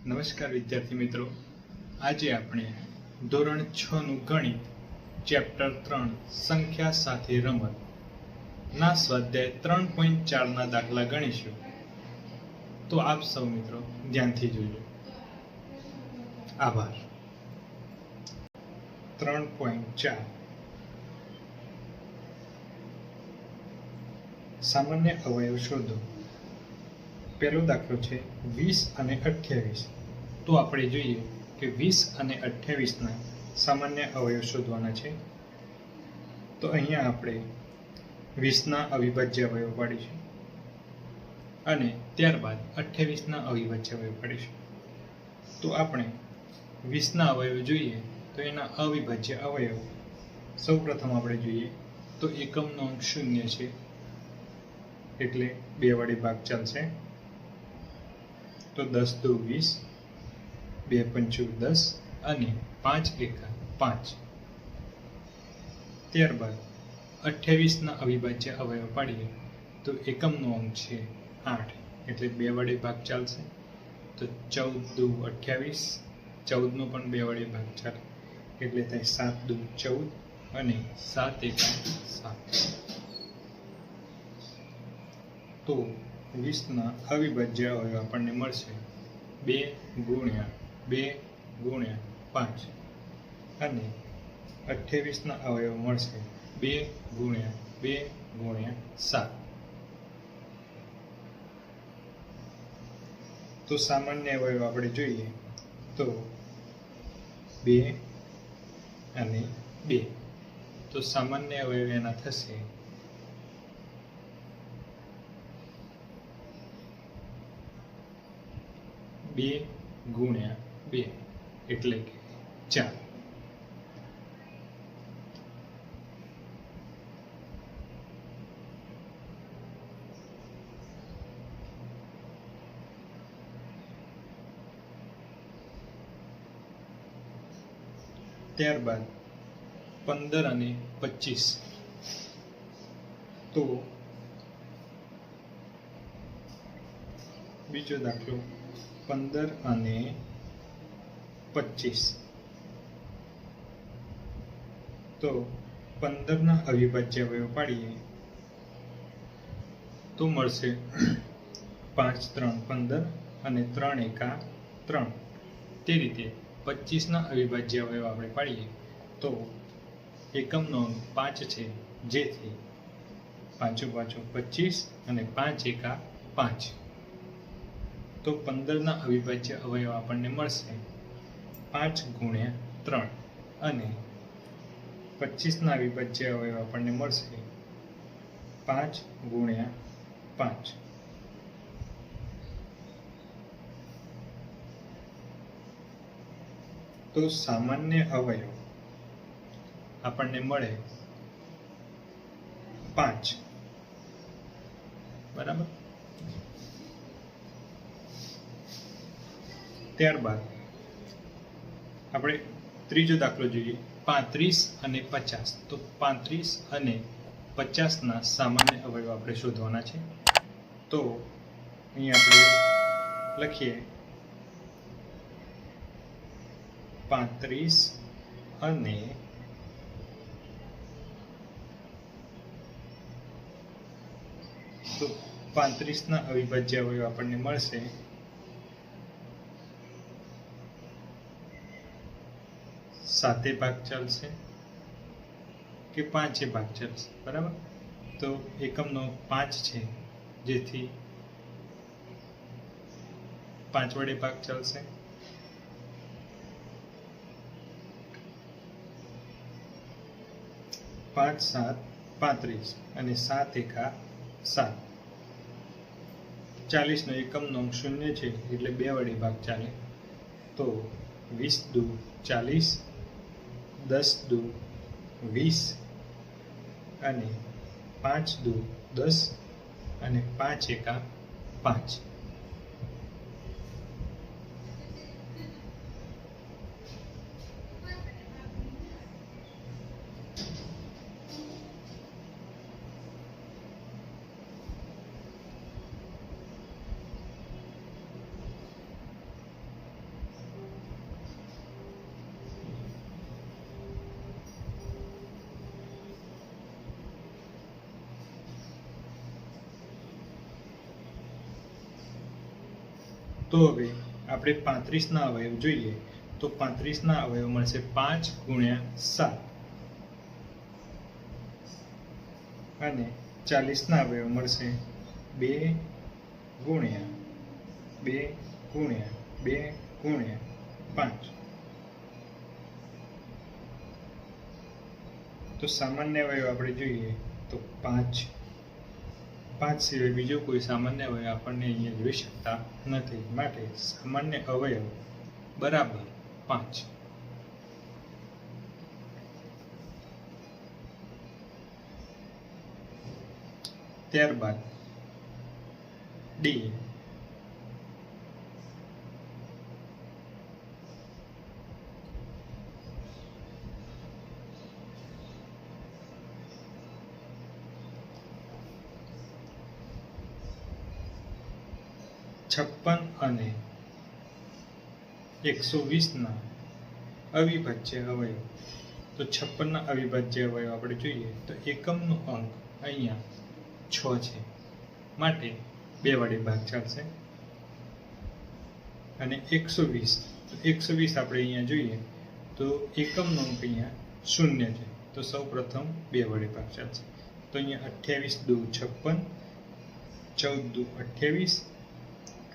નમસ્કાર વિદ્યાર્થી મિત્રો, આજે આપણે ધોરણ 6 નું ગણિત ચેપ્ટર 3 સંખ્યા સાથે રમત ના સ્વાધ્યાય 3.4 ના દાખલા ગણીશું. તો આપ સૌ મિત્રો ધ્યાનથી જોજો. આભાર. 3.4 સામાન્ય અવયવ શોધો. પહેલો દાખલો છે 20 અને 28. તો આપણે જોઈએ કે 20 અને 28 ના સામાન્ય અવયવ શોધવાના છે. તો અહીંયા આપણે 20 ના અવિભાજ્ય અવયવ પાડીશું અને ત્યારબાદ 28 ના અવિભાજ્ય અવયવ પાડીશું. તો આપણે 20 ના અવયવ જોઈએ તો એના અવિભાજ્ય અવયવ સૌપ્રથમ આપણે જોઈએ તો એકમનો અંક 0 છે એટલે 2 વડે ભાગ ચાલશે. તો 10 દુ 20, 2 પંચું 10 અને 5 એકા 5. ત્યારબાદ 28 ના અવિભાજ્ય અવયવ પાડીએ તો એકમનો અંક છે 8 એટલે 2 વડે ભાગ ચાલશે. તો 14 દુ 28, 14 નો પણ 2 વડે ભાગ ચાલે એટલે થાય 7 દુ 14 અને 7 એકા 7. તો 20 ના અવિભાજ્ય અવયવ આપણને મળશે 2 ગુણ્યા 2 ગુણ્યા 5 અને 28 ના અવયવ મળશે 2 ગુણ્યા 2 ગુણ્યા 7. તો સામાન્ય અવયવ આપણે જોઈએ તો 2 અને 2. તો સામાન્ય અવયવ એના થશે 2 ગુણ્યા 2 એટલે કે 4. ત્યારબાદ 15 અને 25. તો બીજો દાખલો 15 અને 25. તો 15 ના અવિભાજ્ય અવયવ પાડીએ તો મળશે 5 3 15 અને 3 એકા 3. તે રીતે 25 ના અવિભાજ્ય અવયવ આપણે પાડીએ તો એકમનો અંક 5 છે જેથી 5 5 25 અને 5 એકા 5. તો 15 ના અવિભાજ્ય અવયવ આપણને મળશે 5 ગુણ્યા 3 અને 25 ના અવિભાજ્ય અવયવ આપણને મળશે 5 ગુણ્યા 5. તો સામાન્ય અવયવ આપણને મળે 5. બરાબર. ત્યારબાદ આપણે ત્રીજો દાખલો જોઈએ 35 અને 50. તો 35 અને 50 ના સામાન્ય અવયવ આપણે શોધવાના છે. તો અહીં આપણે લખીએ 35 અને 35 ના અવિભાજ્ય અવયવ આપણને મળશે 7 ભાગ ચાલશે કે 5 ભાગ ચાલશે. બરાબર. તો એકમનો 5 છે જેથી 5 વડે ભાગ ચાલશે. 5 7 35 અને 7 એકા 7. 40 નો એકમનો અંક 0 છે એટલે 2 વડે ભાગ ચાલે. તો 20 દુ 40, 10 દુ 20 અને 5 દુ 10 અને 5 એકા 5. તો હવે આપણે 35ના અવયવ જોઈએ તો 35ના અવયવ મળશે 5 ગુણ્યા 7 અને 40ના અવયવ મળશે 2 ગુણ્યા 2 ગુણ્યા 2 ગુણ્યા 5. તો સામાન્ય અવયવ આપણે જોઈએ તો 5 સિવાય બીજો કોઈ સામાન્ય અવયવ આપણને અહીંયા જોઈ શકતા નથી, માટે સામાન્ય અવયવ બરાબર 5. ત્યારબાદ ડી, 56 અને 120ના અવિભાજ્ય અવયવ. તો 56ના અવિભાજ્ય અવયવ આપણે જોઈએ તો એકમનો અંક અહીંયા 6 છે, માટે 2 વડે ભાગ ચાલશે. અને 120, તો 120 આપણે અહીંયા જોઈએ તો એકમનો અંક અહીંયા 0 છે, તો સૌ પ્રથમ 2 વડે ભાગ ચાલશે. તો અહીંયા 28 દુ 56, 14 દુ 28,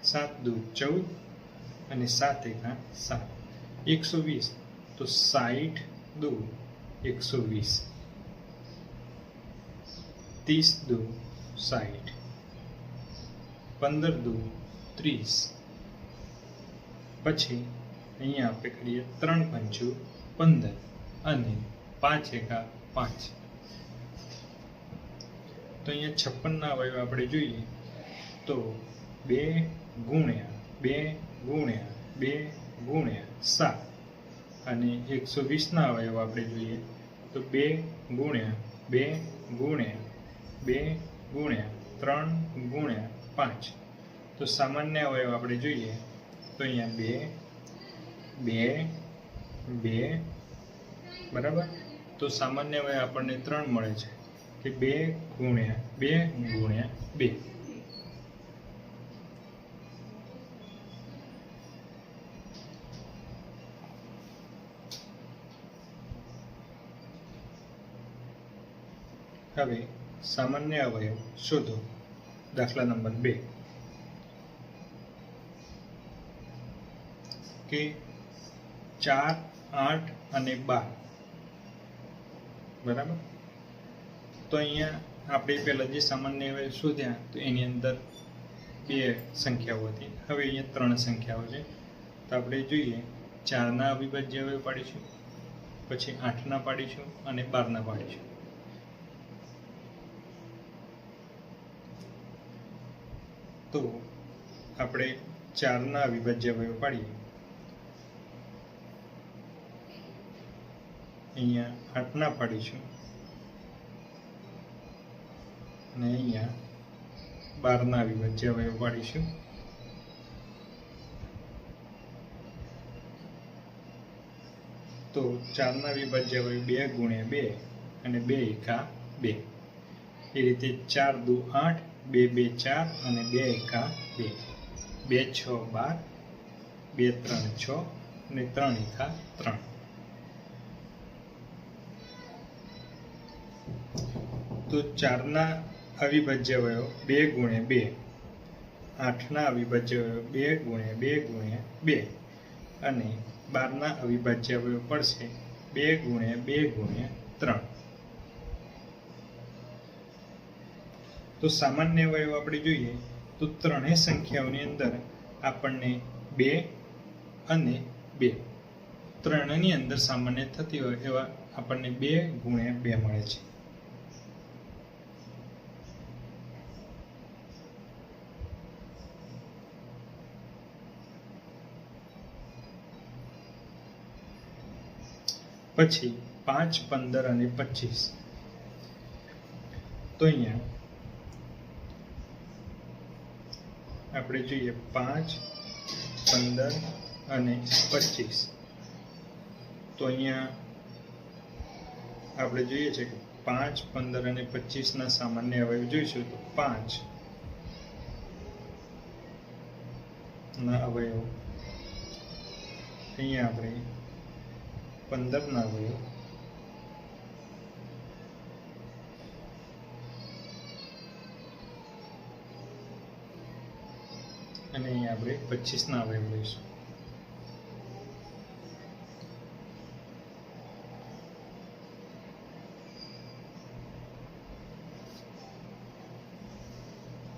7 દુ 14 અને 7 એકા 7. 120 તો 60 દુ 120, 30 દુ 60, 15 દુ 30. પછી અહીંયા આપણે કરીએ 3 પંચું 15 અને 5 એકા 5. તો અહીંયા 56ના અવયવ આપણે જોઈએ તો 2 ગુણ્યા 2 ગુણ્યા 2 ગુણ્યા 7 અને 120ના અવયવ આપણે જોઈએ તો 2 ગુણ્યા 2 ગુણ્યા 2 ગુણ્યા 3 ગુણ્યા 5. તો સામાન્ય અવયવ આપણે જોઈએ તો અહીંયા 2 2 2 બરાબર. તો સામાન્ય અવયવ આપણને 3 મળે છે કે 2 ગુણ્યા 2 ગુણ્યા 2. હવે સામાન્ય અવયવ શોધો. દાખલા નંબર 2 કે 4, 8 અને 12 બરાબર. તો અહીંયા આપણે પહેલાં જે સામાન્ય અવયવ શોધ્યા તો એની અંદર 2 સંખ્યાઓ હતી, હવે અહીંયા 3 સંખ્યાઓ છે. તો આપણે જોઈએ 4ના અવિભાજ્ય અવયવ પાડીશું, પછી 8ના પાડીશું અને 12ના પાડીશું. તો આપણે 4ના અવિભાજ્ય અવયવ પાડીએ. અહીંયા 8ના પાડીશું અને અહીંયા 12ના અવિભાજ્ય અવયવ પાડીશું. તો 4ના અવિભાજ્ય અવયવ 2 ગુણ્યા 2 અને 2 એકા 2. એ રીતે 4 દુ 8, 2 2 4 અને 2 એકા 2, 2 6 12, 2 3 6 અને 3 એકા 3. તો 4ના અવિભાજ્ય અવયવ 2 ગુણ્યા 2, 8ના અવિભાજ્ય અવયવ 2 ગુણ્યા 2 ગુણ્યા 2 અને 12ના અવિભાજ્ય અવયવ પડશે 2 ગુણ્યા 2 ગુણ્યા 3. તો સામાન્ય અવયવ આપણે જોઈએ તો ત્રણેય સંખ્યાઓની અંદર આપણને 2 અને 2 ત્રણની અંદર સામાન્ય થતી હોય એવા આપણને 2 ગુણ્યા 2 મળે છે. પછી 5, 15 અને 25. તો અહીંયા આપણે જોઈએ 5, 15 અને 25. તો અહીંયા આપણે જોઈએ છે કે 5, 15 અને 25ના સામાન્ય અવયવ જોઈશું તો 5, ના અવયવ, અહીંયા આપણે 15 ના અવયવ, અને અહીંયા આપણે 25 ના અવયવ લઈશું.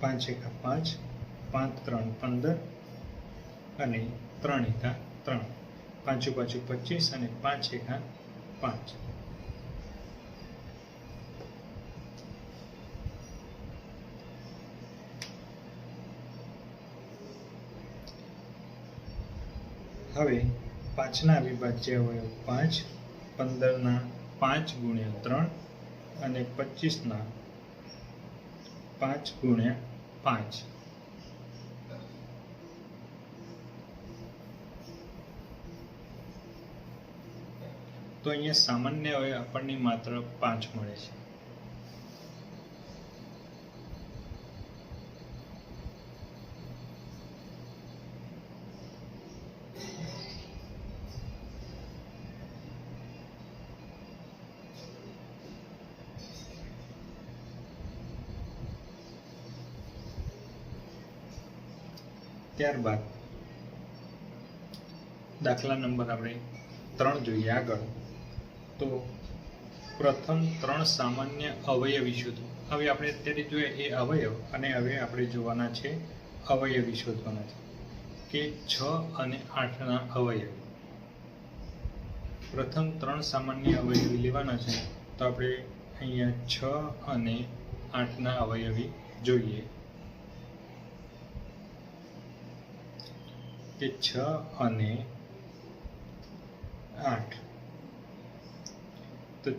પાંચ એકા 5, 5 3 15 અને 3 એકા 3, 5 પાછું 25 અને 5 એકા 5. હવે 5 ના અવિભાજ્ય અવયવ 5, 15 ના 5 ગુણ્યા 3 અને 25 ના 5 ગુણ્યા 5. તો અહીંયા સામાન્ય અવયવ આપણને માત્ર 5 મળે છે. ત્યારબાદ દાખલા નંબર આપણે 3 જોઈએ આગળ. તો પ્રથમ 3 સામાન્ય અવયવી શોધો. હવે આપણે અત્યારે જોઈએ એ અવયવ, અને હવે આપણે જોવાના છે અવયવી શોધવાના છે કે 6 અને 8 ના અવયવી. પ્રથમ 3 સામાન્ય અવયવી લેવાના છે. તો આપણે અહીંયા 6 અને 8 ના અવયવી જોઈએ કે 6 અને 8. તો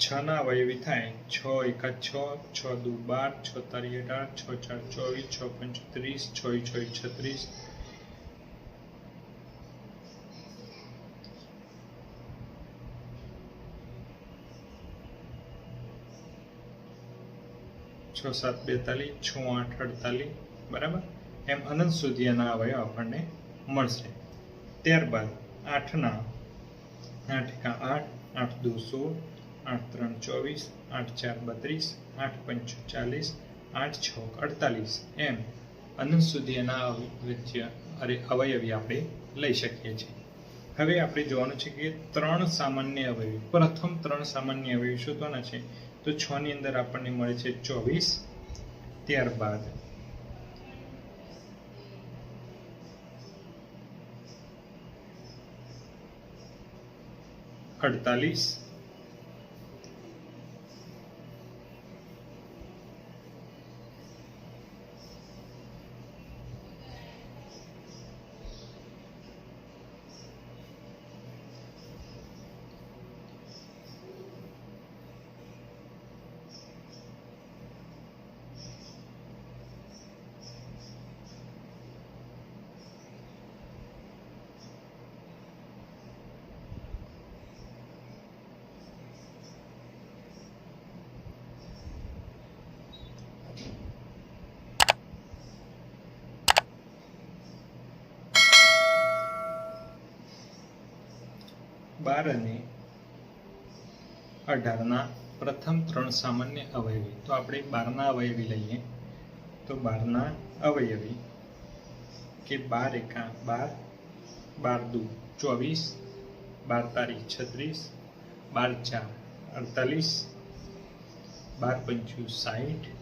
6 ના અવયવી થાય 6 એકા 6, 6 દુ 12, 6 તારી 18, 6 4 24, 6 5 30, 6 6 36, 6 7 42, 6 8 48, બરાબર. એમ અનંત સુધી એના અવયવ આપણને મળશે. ત્યારબાદ 8 ના 8 એકા 8, 8 દુ 16, 8 3 24, 8 4 32, 8 5 40, 8 6 48, એમ અનંત સુધી એના અવયવી આપણે લઈ શકીએ છીએ. હવે આપણે જોવાનું છે કે 3 સામાન્ય અવયવી, પ્રથમ 3 સામાન્ય અવયવી શોધવાના છે. તો 6 ની અંદર આપણને મળે છે 24, ત્યારબાદ 48, બાર અને 18 ના પ્રથમ 3 સામાન્ય અવયવી. તો આપણે 12 ના અવયવી લઈએ. તો 12 ના અવયવી કે 12 એકા 12, 12 દુ 24, 12 તારી 36, 12 4 48, 12 પંચું 60,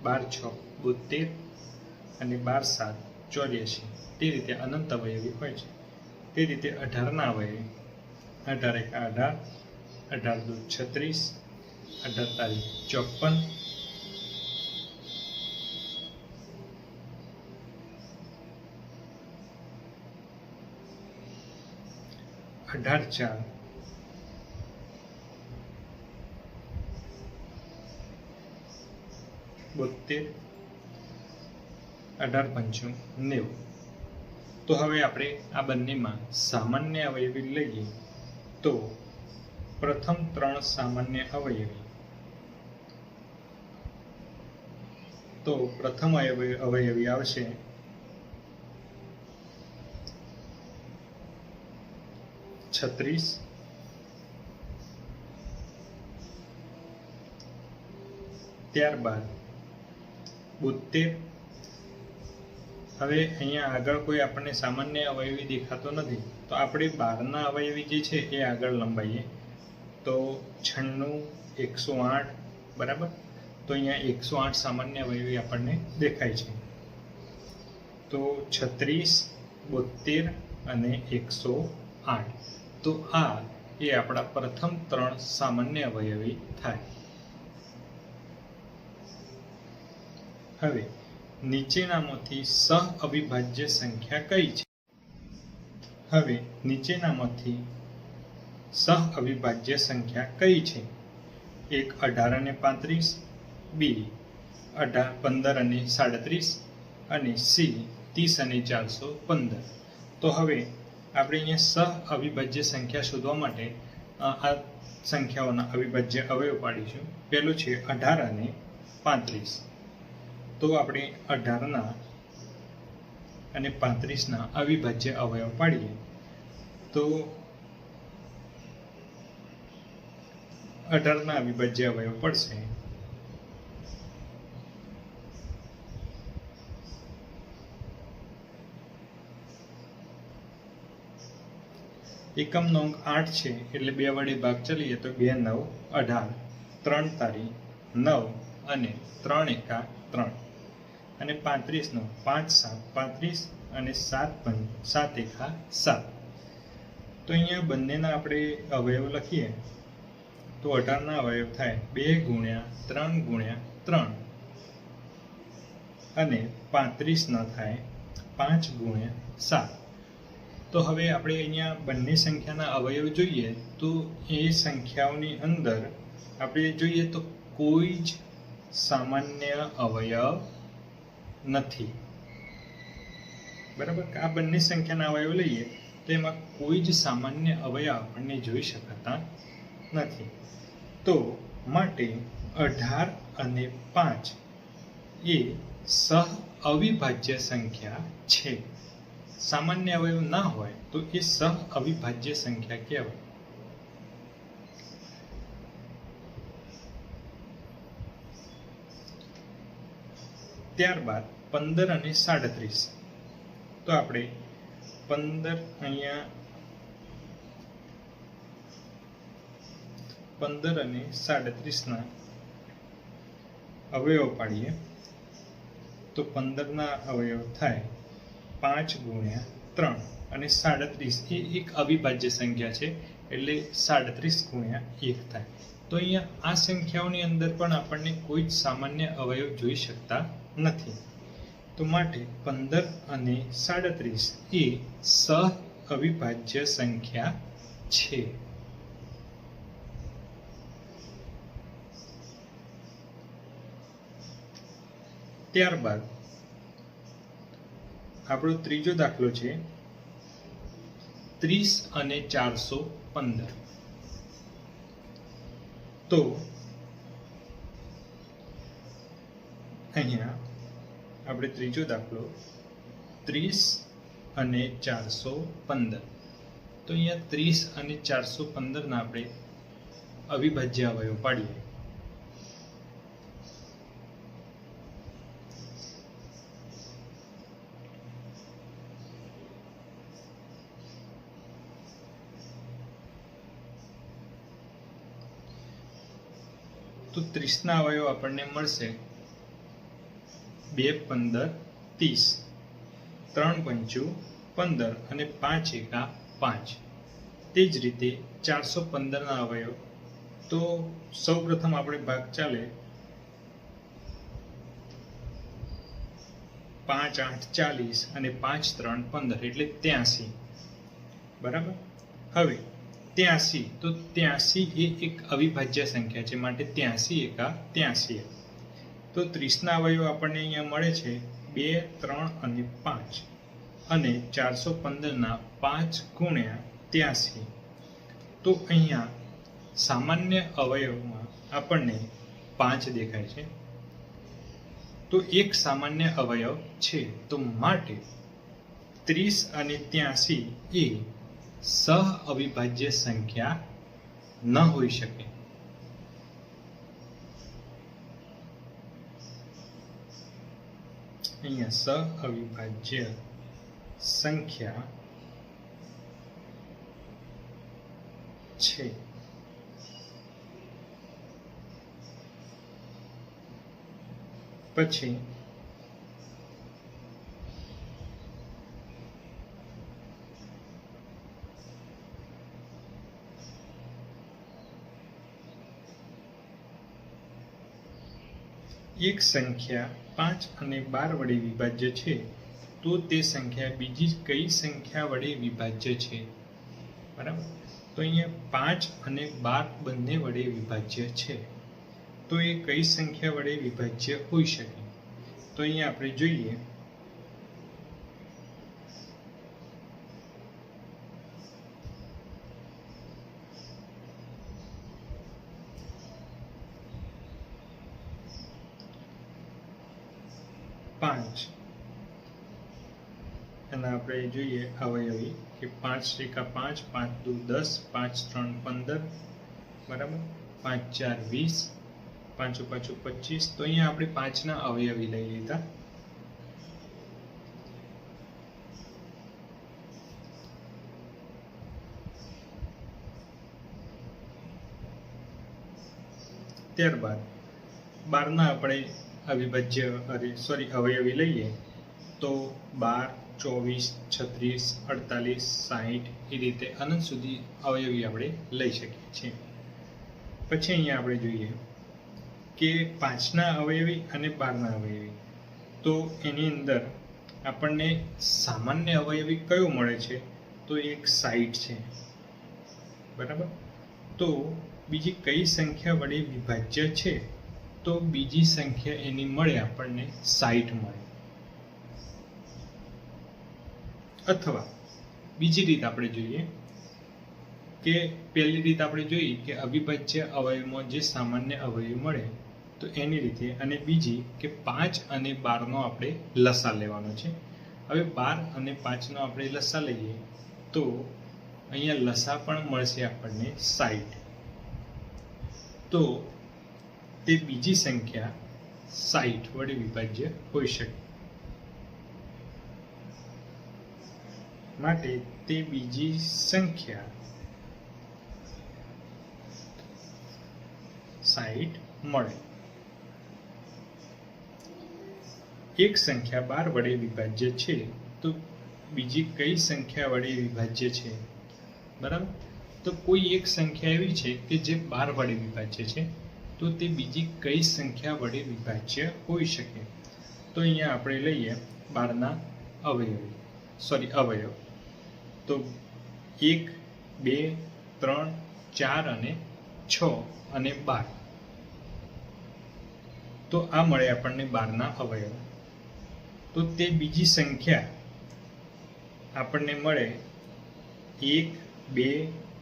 12 6 72 અને 12 7 84. તે રીતે અનંત અવયવી હોય છે. તે રીતે 18 ના અવયવી 18 એકા 18, 18 દુ 36, 18 તારી 54, 18 4 72, 18 પંચું 90. તો હવે આપણે આ બંનેમાં સામાન્ય અવયવી લઈએ. તો પ્રથમ 3 સામાન્ય અવયવી, તો પ્રથમ અવયવી આવશે 36, ત્યારબાદ 72. હવે અહીંયા આગળ કોઈ આપણને સામાન્ય અવયવી દેખાતો નથી, તો આપણે 12ના અવયવી જે છે એ આગળ લંબાઈએ. તો 96, 108, બરાબર. તો અહીંયા 108 સામાન્ય અવયવી આપણને દેખાય છે. તો 36, 72 અને 108. તો આ એ આપણા પ્રથમ 3 સામાન્ય અવયવી થાય. હવે નીચેનામાંથી સહ અવિભાજ્ય સંખ્યા કઈ છે? હવે નીચેનામાંથી સહ અવિભાજ્ય સંખ્યા કઈ છે? 1, 18 અને 35, B, 15 અને 37 અને C, 30 અને 415. તો હવે આપણે અહીંયા સહ અવિભાજ્ય સંખ્યા શોધવા માટે આ સંખ્યાઓના અવિભાજ્ય અવયવ પાડીશું. પહેલું છે 18 અને 35. તો આપણે 18ના અને 35ના અવિભાજ્ય અવયવ પાડીએ. તો 18ના અવિભાજ્ય અવયવ પડશે એકમ નંગ 8 છે, એટલે 2 વડે ભાગ ચલીએ તો 2 9 18, 3 તારી 9 અને 3 એકા 3. અને 35 નો 5 7 35 અને 7 એકા 7. તો અહીંયા બંનેના આપણે અવયવ લખીએ તો 18ના અવયવ થાય 2 ગુણ્યા 3 ગુણ્યા 3 અને 35 ના થાય 5 ગુણ્યા 7. તો હવે આપણે અહીંયા બંને સંખ્યાના અવયવ જોઈએ તો એ સંખ્યાઓની અંદર આપણે જોઈએ તો કોઈ જ સામાન્ય અવયવ નથી, બરાબર. આ બંને સંખ્યાના અવયવ લઈએ તો એમાં કોઈ જ સામાન્ય અવયવ આપણને જોઈ શકાતા નથી. તો માટે 18 અને 5 એ સહ અવિભાજ્ય સંખ્યા છે. સામાન્ય અવયવ ના હોય તો એ સહ અવિભાજ્ય સંખ્યા કહેવાય. ત્યારબાદ 15 અને 37. તો આપણે 15 અહીંયા 15 અને 37ના અવયવ પાડીએ તો 15ના અવયવ થાય 5 ગુણ્યા 3 અને 37 એ એક અવિભાજ્ય સંખ્યા છે, એટલે 37 ગુણ્યા 1 થાય. તો અહીંયા આ સંખ્યાઓની અંદર પણ આપણને કોઈ જ સામાન્ય અવયવ જોઈ શકતા નથી. તો માટે 15 અને 37 એ સહ અવિભાજ્ય સંખ્યા છે. ત્યારબાદ આપણો ત્રીજો દાખલો છે 30 અને 415. તો અહીંયા આપણે ત્રીજો દાખલો 30 અને 415. તો અહીંયા 30 અને 415ના આપણે અવિભાજ્ય અવયવ પાડીએ. તો 30ના અવયવ આપણને મળશે 2 15 30, 3 પંચું 15 અને 5 એકા 5. તે જ રીતે 415ના અવયવ. તો સૌ પ્રથમ આપણે ભાગ ચાલે 5 8 40 અને 5 3 15 એટલે 83, બરાબર. હવે 83, તો 83 એ એક અવિભાજ્ય સંખ્યા છે, માટે 83 એકા 83. તો 30ના અવયવ આપણને અહીંયા મળે છે 2 3 અને 5 અને 415ના 5 ગુણ્યા 83. તો અહીંયા સામાન્ય અવયવમાં આપણને 5 દેખાય છે. તો એક સામાન્ય અવયવ છે, તો માટે 30 અને 83 એ સહ અવિભાજ્ય સંખ્યા ન હોઈ શકે. અહીંયા સહ અવિભાજ્ય સંખ્યા છે. પછી એક સંખ્યા 5 અને 12 વડે વિભાજ્ય છે તો તે સંખ્યા બીજી કઈ સંખ્યા વડે વિભાજ્ય છે? બરાબર. તો અહીંયા 5 અને 12 બંને વડે વિભાજ્ય છે તો એ કઈ સંખ્યા વડે વિભાજ્ય હોઈ શકે? તો અહીંયા આપણે જોઈએ પાંચ એના આપણે જોઈએ અવયવી કે 5 એકા 5, 5 દુ 10, 5 3 15, બરાબર, 5 4 20, 5 5 25. તો અહીંયા આપણે 5 ના અવયવી લઈ લીધા. ત્યારબાદ 12 ના આપણે અવયવી લઈએ તો 12, 24, 36, 48, 60 એ રીતે અનંત સુધી અવયવી આપણે લઈ શકીએ છીએ. પછી અહીંયા આપણે જોઈએ કે 5 ના અવયવી અને 12 ના અવયવી, તો એની અંદર આપણને સામાન્ય અવયવી કયો મળે છે? તો એક 60 છે, બરાબર. તો બીજી કઈ સંખ્યા વડે વિભાજ્ય છે? તો બીજી સંખ્યા એની મળે આપણને 60 મળે. અથવા બીજી રીત આપણે જોઈએ કે પહેલી રીત આપણે જોઈએ કે અવિભાજ્ય અવયવમાં જે સામાન્ય અવયવ મળે તો એની રીતે, અને બીજી કે 5 અને 12 નો આપણે લસા લેવાનો છે. હવે 12 અને 5 નો આપણે લસા લઈએ તો અહીંયા લસા પણ મળશે આપણને 60. તો તે બીજી સંખ્યા 60 વડે વિભાજ્ય હોઈ શકે. માટે તે બીજી સંખ્યા 60 મળે. એક સંખ્યા 12 વડે વિભાજ્ય છે તો બીજી કઈ સંખ્યા વડે વિભાજ્ય છે? બરાબર. તો કોઈ એક સંખ્યા એવી છે કે જે 12 વડે વિભાજ્ય છે તો તે બીજી કઈ સંખ્યા વડે વિભાજ્ય હોઈ શકે? તો અહીંયા આપણે લઈએ 12 ના અવયવ. તો 1, 2, 3, 4 અને 6 અને 12. તો આ મળે આપણને 12 ના અવયવ. તો તે બીજી સંખ્યા આપણને મળે 1, 2,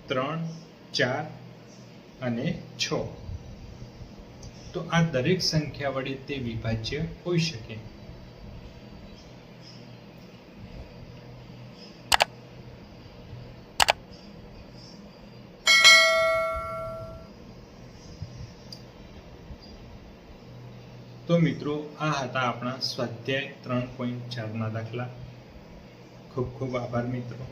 3, 4 અને 6. તો આ દરેક સંખ્યા વડે તે વિભાજ્ય હોઈ શકે. તો મિત્રો, આ હતા આપણા સ્વાધ્યાય 3.4 ના દાખલા. ખૂબ ખૂબ આભાર મિત્રો.